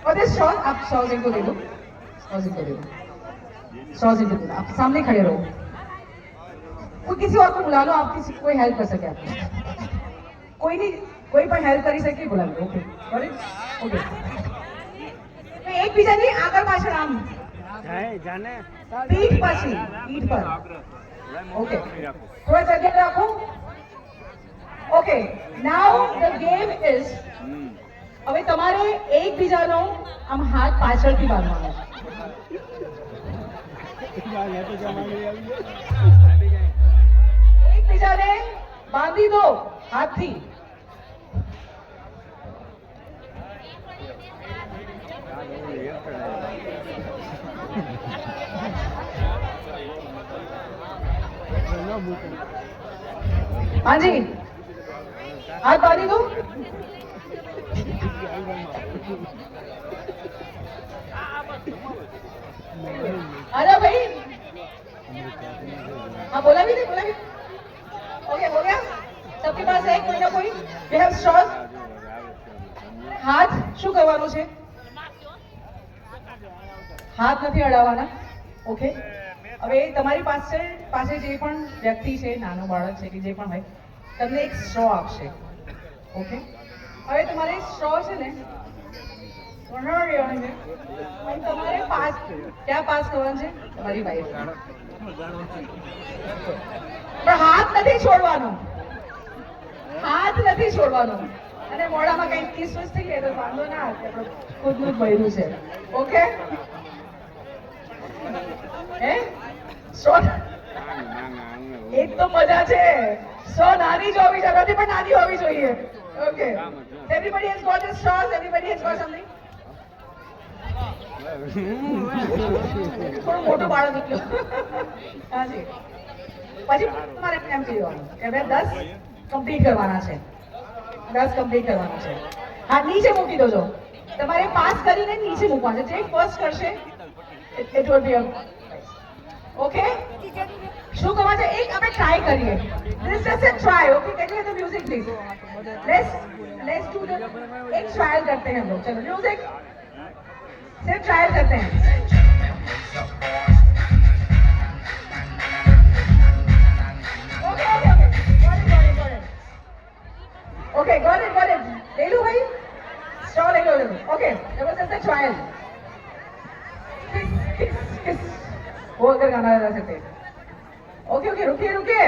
और this shot आप shot इनको दे दो, शॉट इनको दे दो, शॉट इनको दे दो, आप सामने खड़े रहो, कोई किसी और को बुला लो, आप किसी कोई हेल्प कर सके आपको, कोई नहीं, कोई पर हेल्प કરી શકે બોલા લો. ઓકે ઓકે એકબીજાની આગળ પાછળ આમ જાને પીઠ પછી પીઠ પર. ઓકે થોડા જગ્યા રાખો. Okay now the game is, હવે તમારે એકબીજાનો આમ હાથ પાછળથી બાંધવાનો છે, એકબીજાને બાંધી દો હાથથી. हाँ जी हाथ बांधी दो. अरे भाई हाँ बोला भी नहीं, बोला भी. ओके हो गया, सबके पास है कोई ना कोई. We have straws. હાથ શું કરવાનું છે? હાથ નથી અડાવવાના. ઓકે હવે તમારી પાસે જે પણ વ્યક્તિ છે, નાનો બાળક છે કે જે પણ હોય, તમને એક સ્ટ્રો આપશે. ઓકે હવે તમારે સ્ટ્રો છે ને તમારે ક્યાં પાસ કરવાનું છે? તમારી વાઈફ. પણ હાથ નથી છોડવાનો, હાથ નથી છોડવાનો. અને મોઢામાં કંઈક કિસમિસ થઈ ગઈ તો વાંધો ના આવે, ખુદનું જ બન્યું છે. ઓકે હે એક તો મજા છે, સો નાની જ હોવી જોઈએ, પણ નાની હોવી જોઈએ. Okay everybody has got a straws, everybody has got something. થોડું મોટું બાળક નીકળ્યું. હાજી પછી તમારે એમ કહેવાનું કે હવે 10 કમ્પ્લીટ કરવાના છે, 10 કમ્પ્લીટ કરવાના છે. હા નીચે મૂકી દો. તમારે પાસ કરીને નીચે મૂકવાનું છે. જે ફર્સ્ટ કરશે ઇટ વિલ બી ઓકે. શું કરવા છે? એક આપણે ટ્રાય કરીએ. This just a try. Okay can you hear the music please? Let's do the एक ट्रायल करते हैं हम लोग. चलो म्यूजिक सिर्फ ट्रायल करते हैं. Okay okay okay okay got it ले लो भाई, स्ट्रॉ ले लो. Okay that was just a trial. वो अगर गाना गा सकते. ओके ओके रुकिए रुकिए